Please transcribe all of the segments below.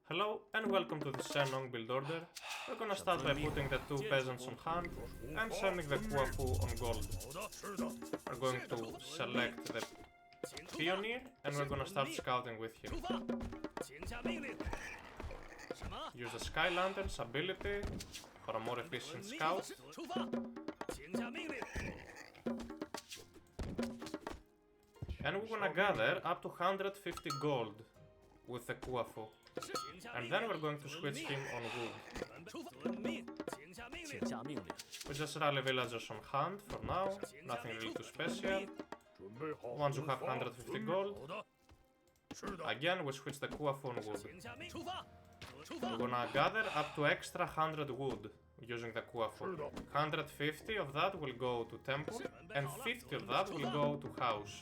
Hello and welcome to the Shennong build order. We're gonna start by putting the two peasants on hand and sending the Kuafu on gold. We're going to select the pioneer and we're gonna start scouting with him. Use the Sky Lantern's ability for a more efficient scout. And we're gonna gather up to 150 gold with the Kuafu. And then we're going to switch him on wood. We just rally villagers on hand for now, nothing really too special. Once you have 150 gold, again we switch the Kuafu on wood. We're gonna gather up to extra 100 wood using the Kuafu. 150 of that will go to temple and 50 of that will go to house.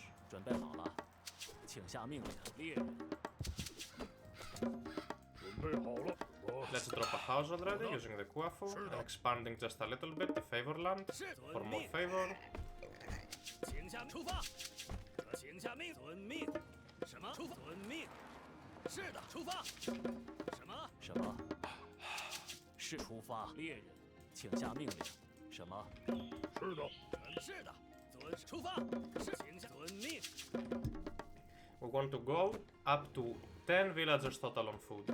Let's drop a house already using the Kuafu and expanding just a little bit the favor land for more favor. We want to go up to 10 villagers total on food.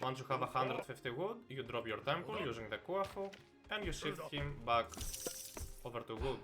Once you have 150 wood, you drop your temple using the Kuafu and you shift him back over to wood.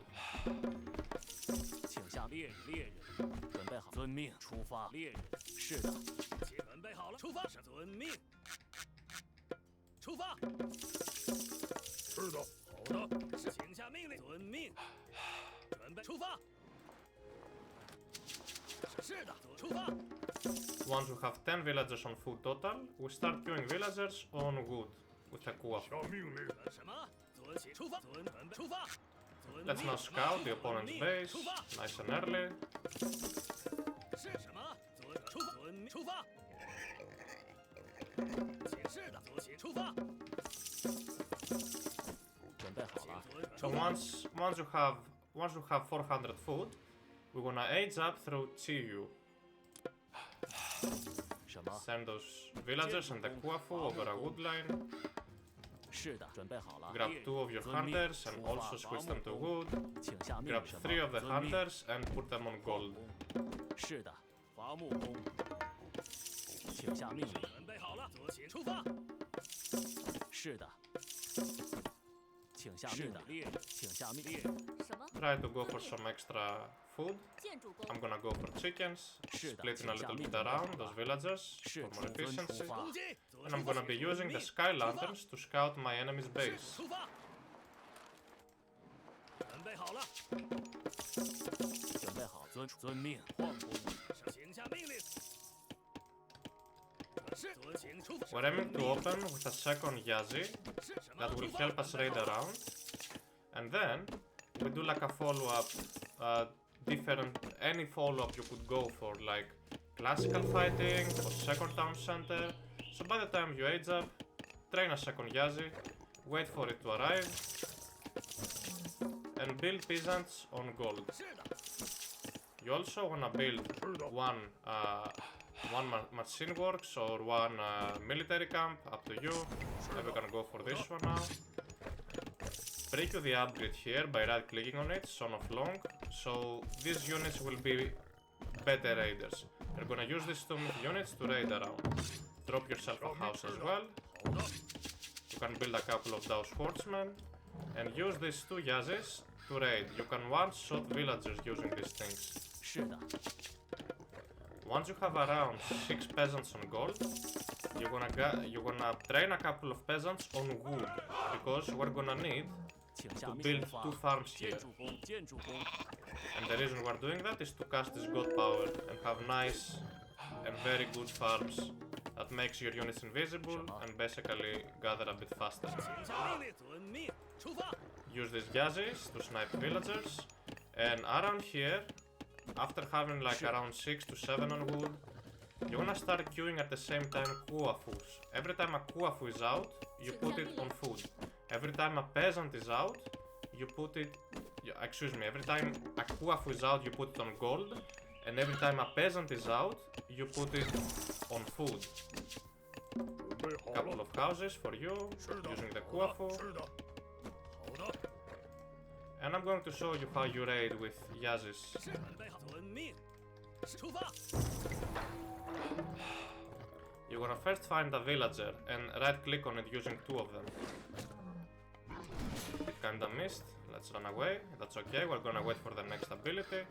Once we have 10 villagers on food total, we start queuing villagers on wood with the Kuafu. Let's now scout the opponent's base, nice and early. So once you have 400 food, we're gonna age up through Chiyou. Send those villagers and the Kuafu over a wood line. Grab 2 of your hunters and also switch them to wood. Grab 3 of the hunters and put them on gold. Try to go for some extra food. I'm gonna go for chickens, splitting a little bit around those villagers for more efficiency. And I'm gonna be using the Sky Lanterns to scout my enemy's base. We're aiming to open with a second Yazi that will help us raid around, and then we do like a follow-up, any follow-up you could go for, like classical fighting or second town center. So by the time you age up, train a second Yazi, wait for it to arrive, and build peasants on gold. You also wanna build one machine works or one military camp, up to you. We're gonna go for this one now. Preview the upgrade here by right clicking on it, Son of Long, so these units will be better raiders. You're gonna use these 2 units to raid around. Drop yourself a house as well. You can build a couple of those horsemen and use these 2 Yazis to raid. You can one-shot villagers using these things. Once you have around 6 peasants on gold, you're gonna train a couple of peasants on wood, because we're gonna need to build 2 farms here. And the reason we're doing that is to cast this god power and have nice and very good farms that makes your units invisible and basically gather a bit faster. Use these Yazis to snipe villagers, and around here, after having like around 6 to 7 on wood, you wanna start queuing at the same time Kuafus. Every time a Kuafu is out, you put it on food. Every time a peasant is out, you put it, excuse me, every time a Kuafu is out, you put it on gold, and every time a peasant is out, you put it on food. Couple of houses for you, using the Kuafu. And I'm going to show you how you raid with Yazis. You're gonna first find a villager and right click on it using 2 of them. It kinda missed, let's run away, that's okay, we're gonna wait for the next ability.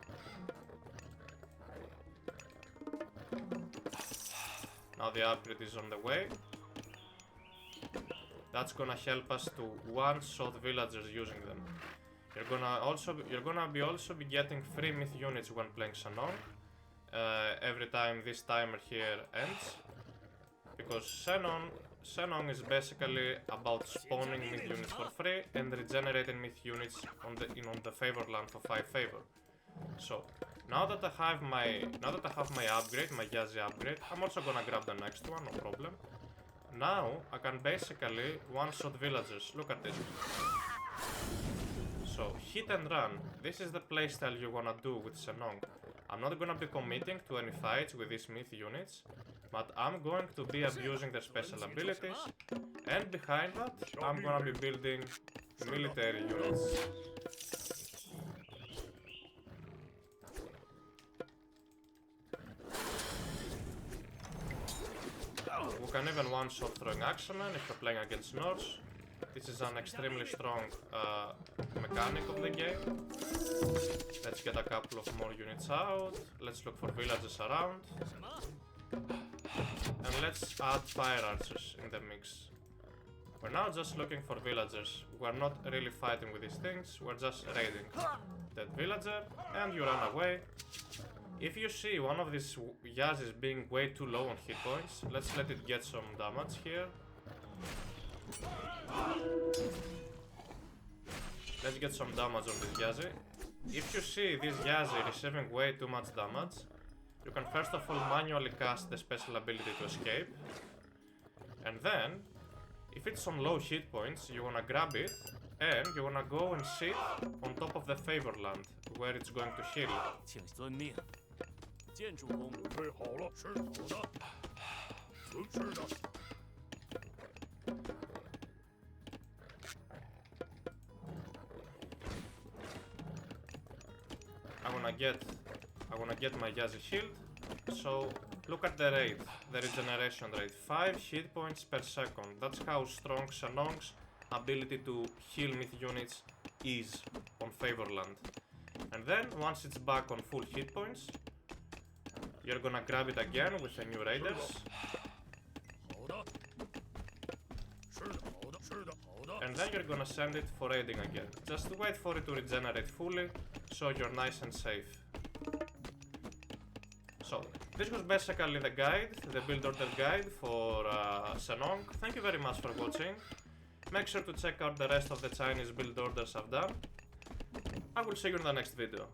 Now the upgrade is on the way. That's gonna help us to one-shot villagers using them. You're gonna also be getting 3 myth units when playing Shennong. Every time this timer here ends. Because Shennong is basically about spawning myth units for free and regenerating myth units on the favor land for 5 favor. So now that I have my upgrade, my Yazi upgrade, I'm also gonna grab the next one, no problem. Now I can basically one-shot villagers. Look at this. So hit and run. This is the playstyle you wanna do with Shennong. I'm not gonna be committing to any fights with these myth units, but I'm going to be abusing their special abilities, and behind that, I'm gonna be building military units. We can even one-shot throwing axemen if you're playing against Norse. This is an extremely strong mechanic of the game. Let's get a couple of more units out. Let's look for villages around. And let's add fire archers in the mix. We're now just looking for villagers. We're not really fighting with these things, we're just raiding. Dead villager, and you run away. If you see one of these Yazis being way too low on hit points, let's let it get some damage here. Let's get some damage on this Yazi. If you see this Yazi receiving way too much damage, you can first of all manually cast the special ability to escape. And then, if it's on low hit points, you wanna grab it and you wanna go and sit on top of the favor land, where it's going to heal. I wanna get my Yazi healed. So look at the rate, the regeneration rate, 5 hit points per second. That's how strong Shennong's ability to heal myth units is on Favorland. And then once it's back on full hit points, you're gonna grab it again with the new raiders. And then you're gonna send it for raiding again. Just wait for it to regenerate fully, so you're nice and safe. So, this was basically the guide, the build order guide for Shennong. Thank you very much for watching. Make sure to check out the rest of the Chinese build orders I've done. I will see you in the next video.